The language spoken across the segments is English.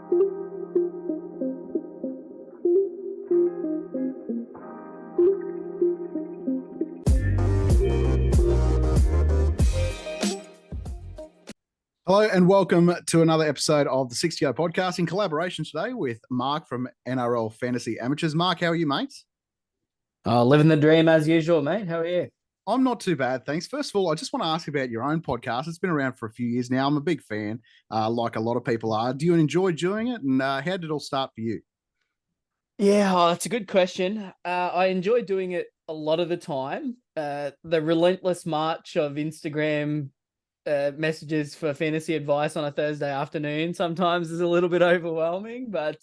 Hello and welcome to another episode of the 60O podcast in collaboration today with Mark from NRL Fantasy Amateurs. Mark, how are you, mate? Living the dream as usual, mate. How are you? I'm not too bad, thanks. First of all, I just want to ask about your own podcast. It's been around for a few years now. I'm a big fan, like a lot of people are. Do you enjoy doing it? And how did it all start for you? Yeah, that's a good question. I enjoy doing it a lot of the time. The relentless march of Instagram messages for fantasy advice on a Thursday afternoon sometimes is a little bit overwhelming, but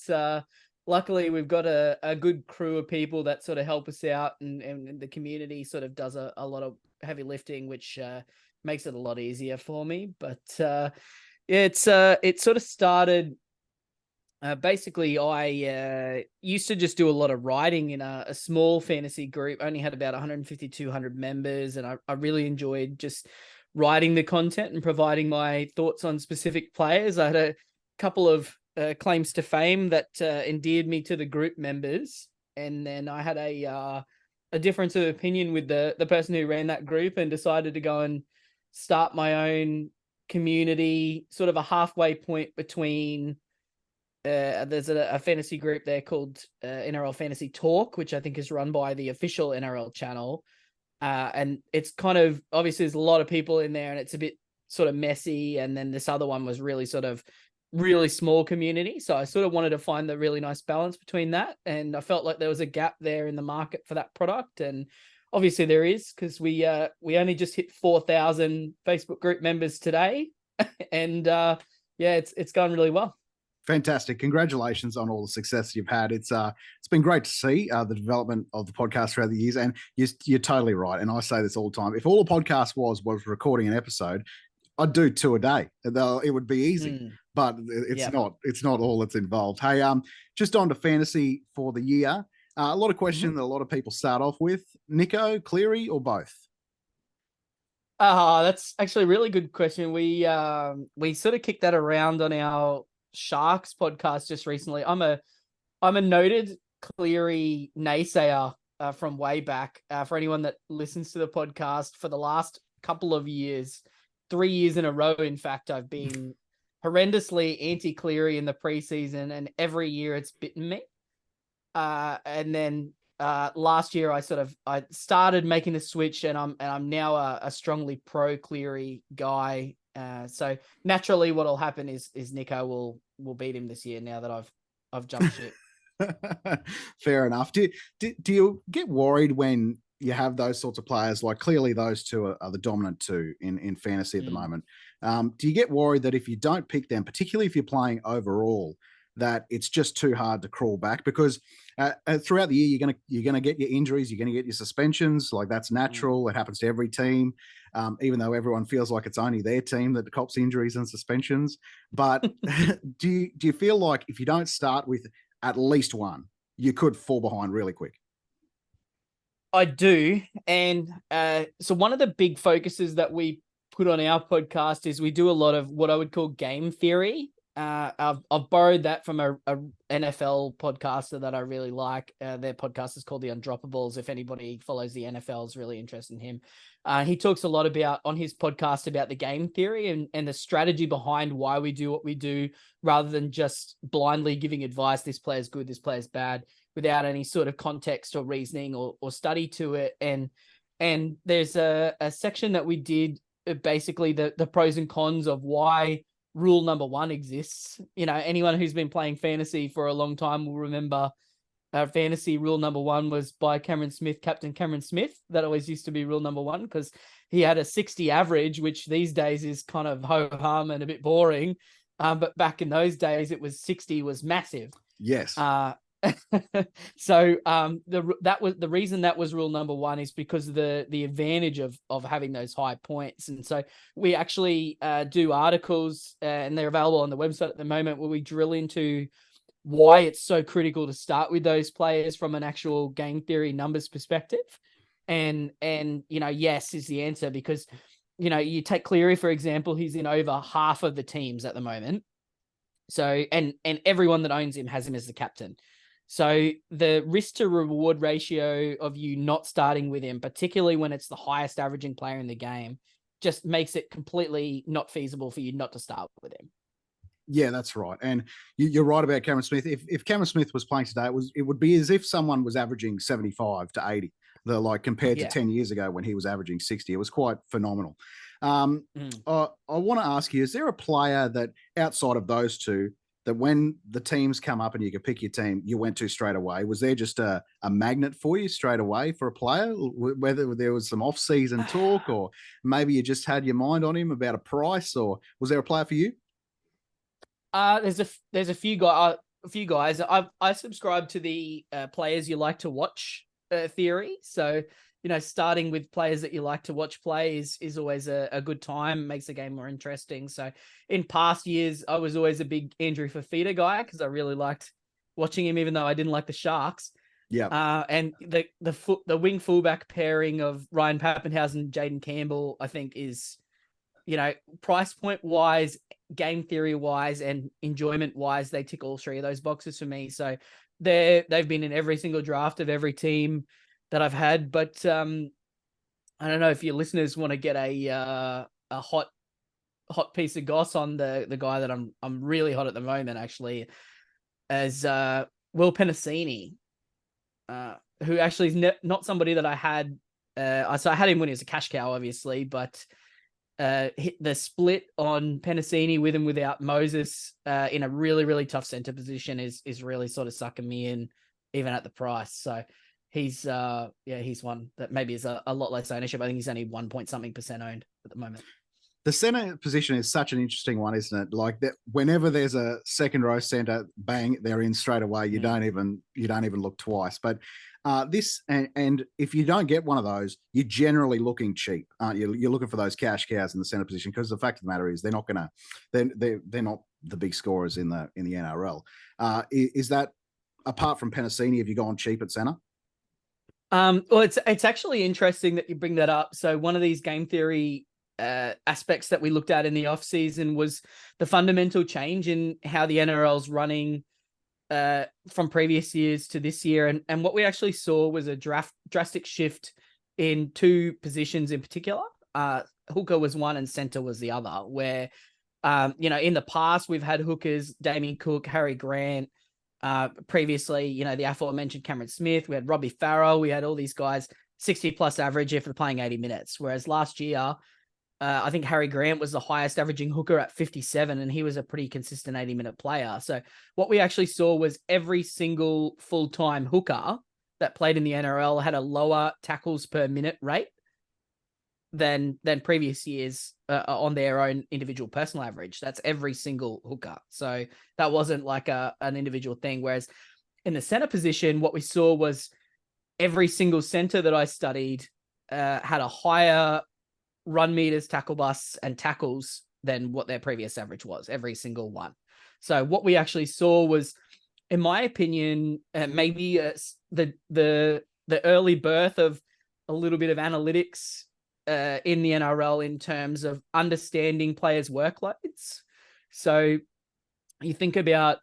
luckily we've got a good crew of people that sort of help us out, and the community sort of does a lot of heavy lifting, which makes it a lot easier for me. But yeah, it sort of started. Basically, I used to just do a lot of writing in a small fantasy group. Only had about 150, 200 members, and I really enjoyed just writing the content and providing my thoughts on specific players. I had a couple of claims to fame that endeared me to the group members, and then I had a difference of opinion with the person who ran that group, and decided to go and start my own community, sort of a halfway point between. There's a fantasy group there called NRL Fantasy Talk, which I think is run by the official NRL channel. And it's kind of, obviously there's a lot of people in there and it's a bit sort of messy. And then this other one was really sort of really small community. So I sort of wanted to find the really nice balance between that. And I felt like there was a gap there in the market for that product. And obviously there is, because we only just hit 4,000 Facebook group members today. And yeah, it's going really well. Fantastic. Congratulations on all the success you've had. It's been great to see the development of the podcast throughout the years. And you're totally right. And I say this all the time. If all a podcast was recording an episode, I'd do 2 a day. It would be easy, but it's not. It's not all that's involved. Hey, just on to fantasy for the year. A lot of questions that a lot of people start off with: Nico, Cleary, or both? That's actually a really good question. We sort of kicked that around on our Sharks podcast just recently. I'm a noted Cleary naysayer from way back. For anyone that listens to the podcast, for the last couple of years, 3 years in a row, in fact, I've been horrendously anti-Cleary in the preseason, and every year it's bitten me. And then last year I started making the switch, and I'm now a strongly pro Cleary guy. So naturally what'll happen is Nico will beat him this year, now that I've jumped ship. Fair enough. Do you get worried when you have those sorts of players? Like, clearly those two are the dominant two in fantasy at the moment. Do you get worried that if you don't pick them, particularly if you're playing overall, that it's just too hard to crawl back? Because throughout the year, you're gonna get your injuries, you're gonna get your suspensions. Like, that's natural. It happens to every team, even though everyone feels like it's only their team that cops injuries and suspensions. But do you feel like if you don't start with at least one, you could fall behind really quick? I do, and so one of the big focuses that we put on our podcast is we do a lot of what I would call game theory. I've borrowed that from a NFL podcaster that I really like. Their podcast is called The Undroppables. If anybody follows the NFL is really interested in him. He talks a lot on his podcast about the game theory and the strategy behind why we do what we do, rather than just blindly giving advice. This player's good, this player's bad, without any sort of context or reasoning or study to it. And there's a section that we did, basically the pros and cons of why rule number 1 exists. You know, anyone who's been playing fantasy for a long time will remember fantasy rule number 1 was by Cameron Smith, Captain Cameron Smith. That always used to be rule number 1, because he had a 60 average, which these days is kind of ho-hum and a bit boring. But back in those days, it was 60 was massive. Yes. So the reason that was rule number 1 is because of the advantage of having those high points. And so we actually do articles, and they're available on the website at the moment, where we drill into why it's so critical to start with those players from an actual game theory numbers perspective. And yes is the answer, because you take Cleary, for example, he's in over half of the teams at the moment. So, and everyone that owns him has him as the captain. So the risk to reward ratio of you not starting with him, particularly when it's the highest averaging player in the game, just makes it completely not feasible for you not to start with him. Yeah, that's right. And you're right about Cameron Smith. If Cameron Smith was playing today, it would be as if someone was averaging 75 to 80, compared to 10 years ago when he was averaging 60. It was quite phenomenal. I want to ask you, is there a player that outside of those two that when the teams come up and you could pick your team, you went to straight away? Was there just a magnet for you straight away for a player, whether there was some off-season talk or maybe you just had your mind on him about a price, or was there a player for you? There's a few guys. I subscribe to the players you like to watch theory. So, starting with players that you like to watch play is always a good time, makes the game more interesting. So in past years, I was always a big Andrew Fafita guy because I really liked watching him, even though I didn't like the Sharks. Yeah. And the wing fullback pairing of Ryan Pappenhausen and Jaden Campbell, I think is, price point wise, game theory wise, and enjoyment wise, they tick all three of those boxes for me. So they've been in every single draft of every team that I've had. But I don't know if your listeners want to get a hot piece of goss on the guy that I'm really hot at the moment, actually, as Will Penasini, who actually is not somebody that I had. So I had him when he was a cash cow, obviously, but hit the split on Penasini with and without Moses in a really, really tough center position is really sort of sucking me in, even at the price. So he's one that maybe is a lot less ownership. I think he's only 1% owned at the moment. The center position is such an interesting one, isn't it? Like that, whenever there's a second row center, bang, they're in straight away. You don't even look twice. But and if you don't get one of those, you're generally looking cheap, aren't you? You're looking for those cash cows in the center position, because the fact of the matter is they're not the big scorers in the NRL. Is that, apart from Penasini, have you gone cheap at center? Well, it's actually interesting that you bring that up. So one of these game theory aspects that we looked at in the off season was the fundamental change in how the NRL's running from previous years to this year. And what we actually saw was a drastic shift in two positions in particular. Hooker was one and center was the other, where, in the past, we've had hookers, Damien Cook, Harry Grant, previously, the aforementioned Cameron Smith, we had Robbie Farrell, we had all these guys 60 plus average if they're playing 80 minutes. Whereas last year, I think Harry Grant was the highest averaging hooker at 57, and he was a pretty consistent 80-minute player. So what we actually saw was every single full-time hooker that played in the NRL had a lower tackles per minute rate than previous years on their own individual personal average. That's every single hooker. So that wasn't like an individual thing. Whereas in the center position, what we saw was every single center that I studied had a higher run meters, tackle busts, and tackles than what their previous average was, every single one. So what we actually saw was, in my opinion, maybe the early birth of a little bit of analytics in the NRL in terms of understanding players' workloads. So you think about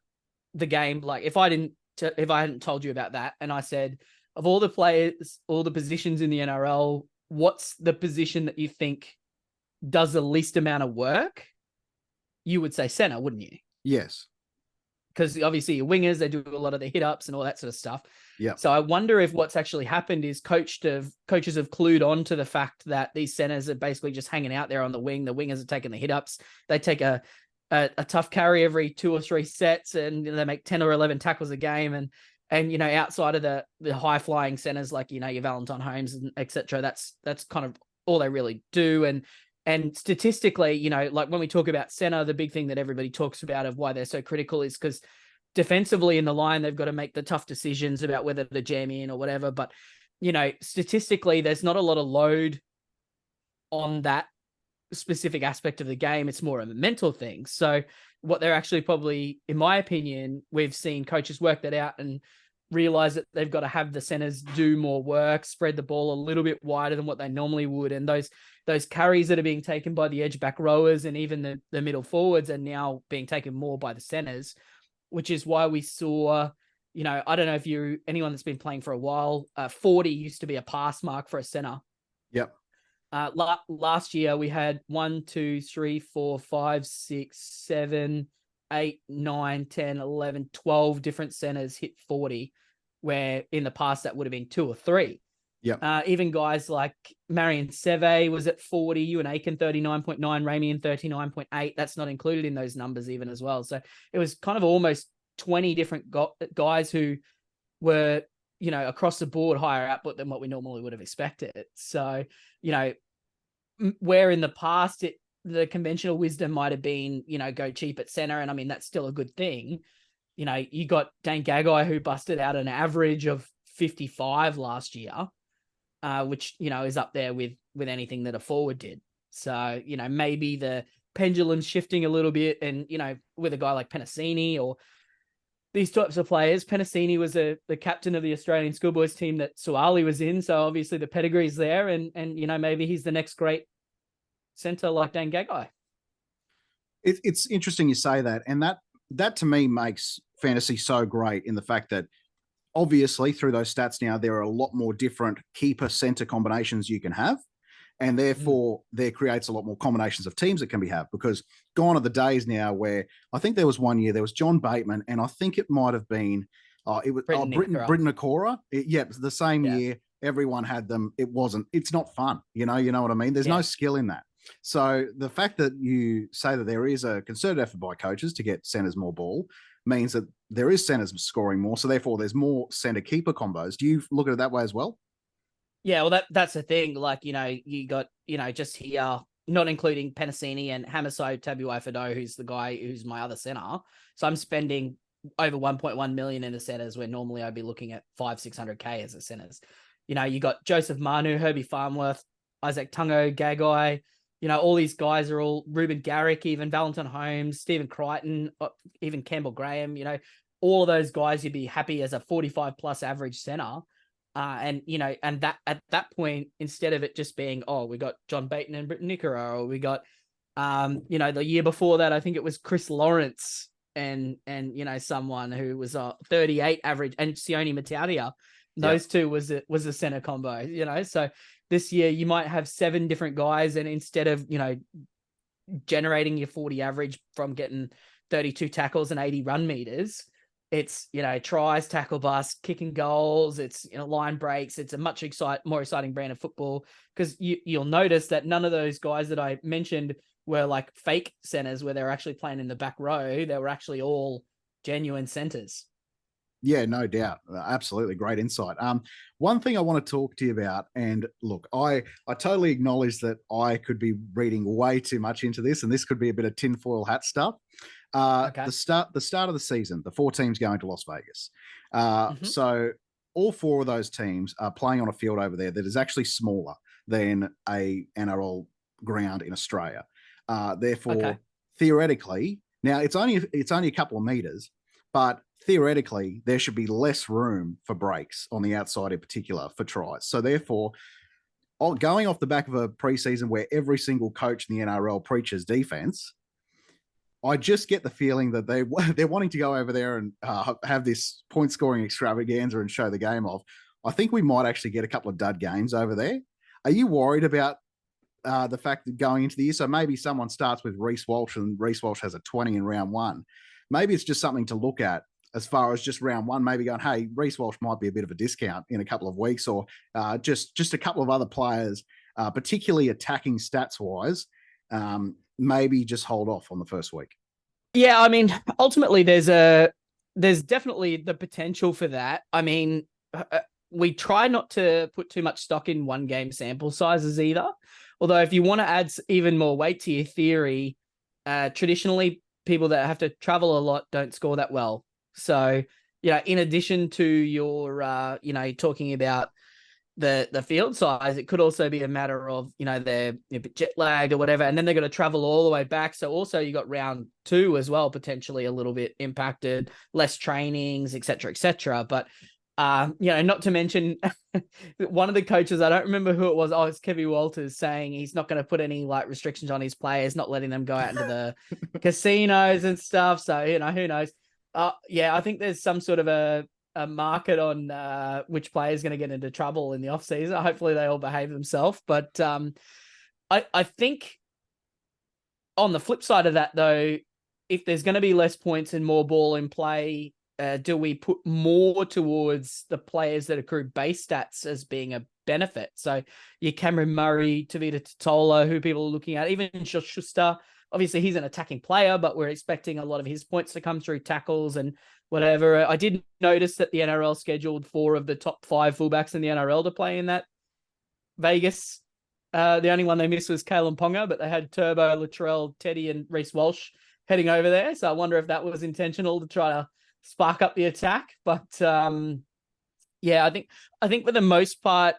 the game, like if I hadn't told you about that, and I said, of all the players, all the positions in the NRL, what's the position that you think does the least amount of work? You would say center, wouldn't you? Yes. Because obviously your wingers, they do a lot of the hit ups and all that sort of stuff. Yeah. So I wonder if what's actually happened is coaches have clued on to the fact that these centers are basically just hanging out there on the wing. The wingers are taking the hit ups. They take a tough carry every 2 or 3 sets, and they make 10 or 11 tackles a game. And outside of the high flying centers, like, your Valentine Holmes and etc., that's kind of all they really do. And statistically, like when we talk about center, the big thing that everybody talks about of why they're so critical is because defensively in the line, they've got to make the tough decisions about whether to jam in or whatever. But, statistically, there's not a lot of load on that specific aspect of the game. It's more of a mental thing. So what they're actually probably, in my opinion, we've seen coaches work that out and realize that they've got to have the centers do more work, spread the ball a little bit wider than what they normally would. And those carries that are being taken by the edge back rowers and even the middle forwards are now being taken more by the centers, which is why we saw, I don't know if anyone that's been playing for a while, 40 used to be a pass mark for a center. Yep. Last year we had 1, 2, 3, 4, 5, 6, 7, 8, 9, 10, 11, 12 different centers hit 40, where in the past that would have been 2 or 3. Yep. Even guys like Marion Seve was at 40, Ewan Aiken 39.9, Ramian 39.8. That's not included in those numbers even as well. So it was kind of almost 20 different guys who were, across the board higher output than what we normally would have expected. So, where in the past the conventional wisdom might have been, go cheap at center. And I mean, that's still a good thing. You got Dane Gagai who busted out an average of 55 last year, which, is up there with anything that a forward did. So, maybe the pendulum's shifting a little bit and, with a guy like Penasini or these types of players. Penasini was the captain of the Australian schoolboys team that Suali was in. So obviously the pedigree's there and maybe he's the next great centre like Dane Gagai. It's interesting you say that. And that to me makes fantasy so great in the fact that obviously through those stats now, there are a lot more different keeper center combinations you can have. And therefore, there creates a lot more combinations of teams that can be had, because gone are the days now where I think there was one year, there was John Bateman, and I think it might have been, Britton Nakora. The same year, everyone had them. It's not fun. You know what I mean? There's no skill in that. So the fact that you say that there is a concerted effort by coaches to get centers more ball means that there is centers scoring more. So therefore, there's more center keeper combos. Do you look at it that way as well? Yeah, well, that's the thing. Like, you got, just here, not including Penasini and Hamaso Tabuai-Fidow, who's the guy who's my other center. So I'm spending over 1.1 million in the centers where normally I'd be looking at 500-600K as the centers. You got Joseph Manu, Herbie Farnworth, Isaac Tungo, Gagai. All these guys are all Ruben Garrick, even Valentine Holmes, Stephen Crichton, even Campbell Graham. All of those guys you'd be happy as a 45 plus average center. And that at that point, instead of it just being, we got John Bateman and Britton Nikora, or we got, the year before that, I think it was Chris Lawrence and someone who was a 38 average, and Sione Matautia. Those two was a center combo, so this year you might have 7 different guys, and instead of, generating your 40 average from getting 32 tackles and 80 run meters, it's, tries, tackle bust, kicking goals. It's, line breaks. It's a much more exciting brand of football, because you'll notice that none of those guys that I mentioned were like fake centers where they were actually playing in the back row. They were actually all genuine centers. Yeah, no doubt. Absolutely. Great insight. One thing I want to talk to you about, and look, I totally acknowledge that I could be reading way too much into this, and this could be a bit of tinfoil hat stuff. Okay. The start of the season, the 4 teams going to Las Vegas. So all 4 of those teams are playing on a field over there that is actually smaller than a NRL ground in Australia. Therefore, theoretically, now it's only a couple of meters, but theoretically there should be less room for breaks on the outside, in particular for tries. So therefore, going off the back of a preseason where every single coach in the NRL preaches defense, I just get the feeling that they're wanting to go over there and have this point scoring extravaganza and show the game off. I think we might actually get a couple of dud games over there. Are you worried about the fact that going into the year, so maybe someone starts with Reece Walsh and Reece Walsh has a 20 in round 1. Maybe it's just something to look at as far as just round 1, maybe going, hey, Reece Walsh might be a bit of a discount in a couple of weeks, or just a couple of other players, particularly attacking stats wise, maybe just hold off on the first week. Yeah, I mean, ultimately there's definitely the potential for that. I mean, we try not to put too much stock in one game sample sizes either. Although if you want to add even more weight to your theory, traditionally people that have to travel a lot don't score that well. So, in addition to your, talking about the field size, it could also be a matter of, they're a bit jet lagged or whatever, and then they're going to travel all the way back. So also you got round 2 as well, potentially a little bit impacted, less trainings, et cetera, et cetera. But Not to mention one of the coaches, I don't remember who it was. Oh, it's Kevin Walters saying he's not going to put any like restrictions on his players, not letting them go out into the casinos and stuff. So, who knows? I think there's some sort of a market on which player is going to get into trouble in the off season. Hopefully they all behave themselves. But I think on the flip side of that, though, if there's going to be less points and more ball in play, do we put more towards the players that accrue base stats as being a benefit? So your Cameron Murray, Tavita Totola, who people are looking at, even Schuster. Obviously, he's an attacking player, but we're expecting a lot of his points to come through tackles and whatever. I did notice that the NRL scheduled 4 of the top 5 fullbacks in the NRL to play in that Vegas. The only one they missed was Kalen Ponga, but they had Turbo, Latrell, Teddy, and Reece Walsh heading over there. So I wonder if that was intentional to try to spark up the attack. But I think for the most part,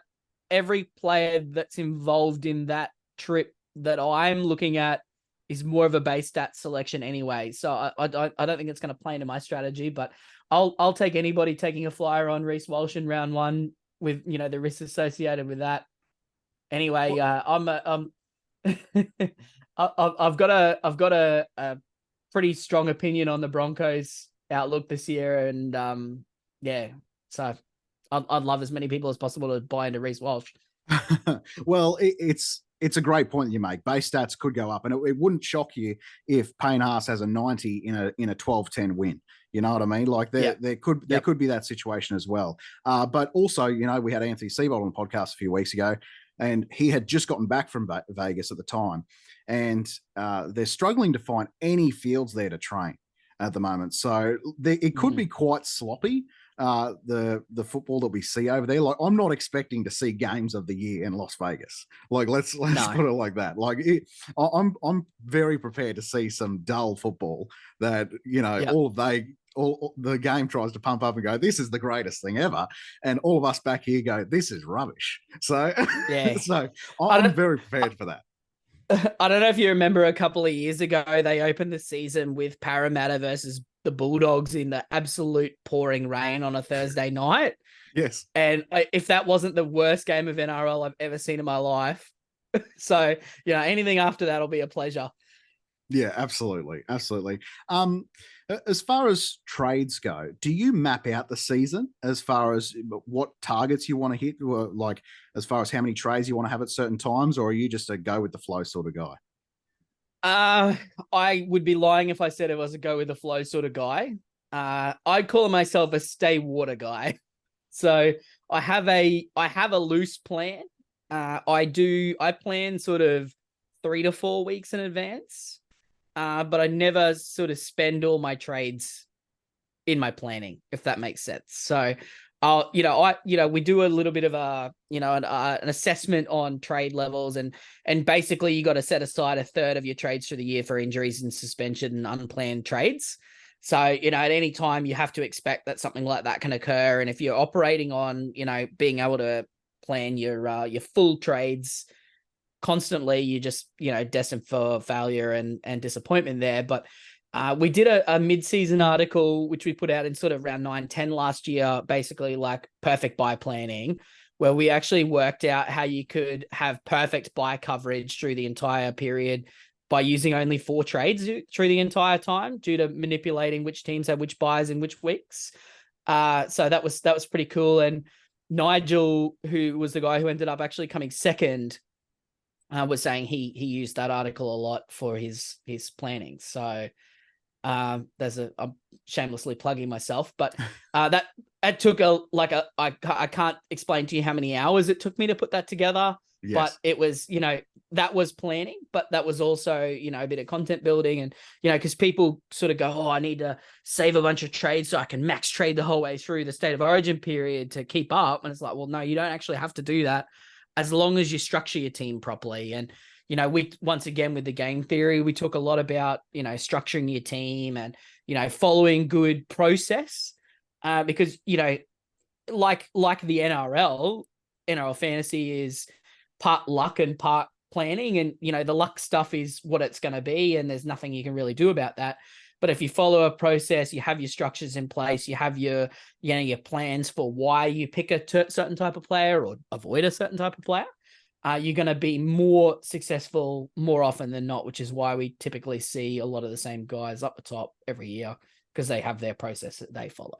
every player that's involved in that trip that I'm looking at is more of a base stat selection anyway. So I don't think it's going to play into my strategy, but I'll take anybody taking a flyer on Reece Walsh in round 1 with the risks associated with that. Anyway, I've got a pretty strong opinion on the Broncos outlook this year, and so I'd love as many people as possible to buy into Reece Walsh. Well, it's a great point that you make. Base stats could go up, and it wouldn't shock you if Payne Haas has a 90 in a 12-10 win. You know what I mean? Like there could be that situation as well. But also, we had Anthony Seibold on the podcast a few weeks ago, and he had just gotten back from Vegas at the time, and they're struggling to find any fields there to train at the moment. So it could be quite sloppy. The football that we see over there, like I'm not expecting to see games of the year in Las Vegas. Like let's put it like that. Like I'm very prepared to see some dull football that all the game tries to pump up and go, this is the greatest thing ever, and all of us back here go, this is rubbish. So so I'm very prepared for that. I don't know if you remember a couple of years ago, they opened the season with Parramatta versus the Bulldogs in the absolute pouring rain on a Thursday night. Yes. And if that wasn't the worst game of NRL I've ever seen in my life. So, anything after that will be a pleasure. Yeah, absolutely. Absolutely. As far as trades go, do you map out the season as far as what targets you want to hit, or like as far as how many trades you want to have at certain times, or are you just a go with the flow sort of guy? I would be lying if I said I was a go with the flow sort of guy. I'd call myself a stay water guy. So I have a loose plan. I plan sort of 3 to 4 weeks in advance. But I never sort of spend all my trades in my planning, if that makes sense. So, we do a little bit of an assessment on trade levels, and basically you got to set aside a third of your trades through the year for injuries and suspension and unplanned trades. So, at any time you have to expect that something like that can occur. And if you're operating on, being able to plan your full trades constantly, you just, destined for failure and disappointment there. But we did a mid-season article, which we put out in sort of around 9-10 last year, basically like perfect buy planning, where we actually worked out how you could have perfect buy coverage through the entire period by using only 4 trades through the entire time, due to manipulating which teams have which buys in which weeks. So that was pretty cool. And Nigel, who was the guy who ended up actually coming second, was saying he used that article a lot for his planning. So I'm shamelessly plugging myself, but that it took I can't explain to you how many hours it took me to put that together. Yes. But it was, that was planning, but that was also, a bit of content building, and, because people sort of go, oh, I need to save a bunch of trades so I can max trade the whole way through the State of Origin period to keep up. And it's like, well, no, you don't actually have to do that, as long as you structure your team properly. And, we, once again, with the game theory, we talk a lot about, structuring your team and, following good process, because, like the NRL fantasy is part luck and part planning, and, the luck stuff is what it's going to be, and there's nothing you can really do about that. But if you follow a process, you have your structures in place, you have your plans for why you pick a certain type of player or avoid a certain type of player, you're going to be more successful more often than not, which is why we typically see a lot of the same guys up the top every year, because they have their process that they follow.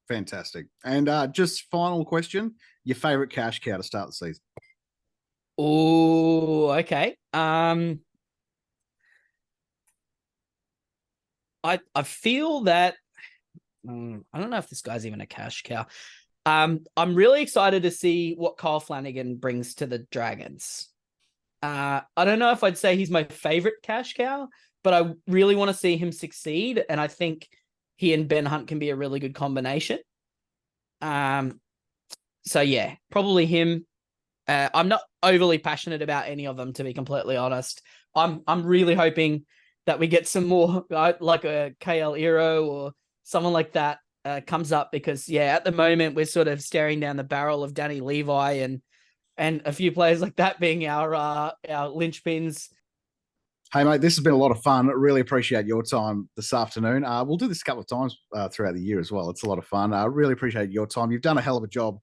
Fantastic. And just final question, your favorite cash cow to start the season? Oh, okay. I feel that I don't know if this guy's even a cash cow. I'm really excited to see what Kyle Flanagan brings to the Dragons. I don't know if I'd say he's my favorite cash cow, but I really want to see him succeed, and I think he and Ben Hunt can be a really good combination. So yeah, probably him. I'm not overly passionate about any of them, to be completely honest. I'm really hoping that we get some more, like a KL Ero or someone like that comes up, because at the moment we're sort of staring down the barrel of Danny Levi and a few players like that being our linchpins. Hey, mate, this has been a lot of fun. I really appreciate your time this afternoon. We'll do this a couple of times throughout the year as well. It's a lot of fun. I really appreciate your time. You've done a hell of a job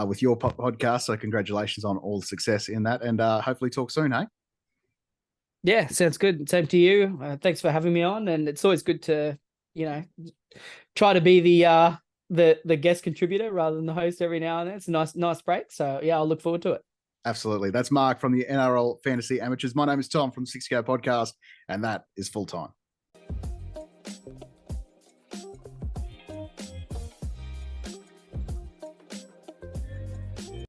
with your podcast, so congratulations on all the success in that, and hopefully talk soon, hey? Yeah, sounds good. Same to you. Thanks for having me on, and it's always good to, try to be the guest contributor rather than the host every now and then. It's a nice break. So yeah, I'll look forward to it. Absolutely. That's Mark from the NRL Fantasy Amateurs. My name is Tom from the 6Go Podcast, and that is Full Time.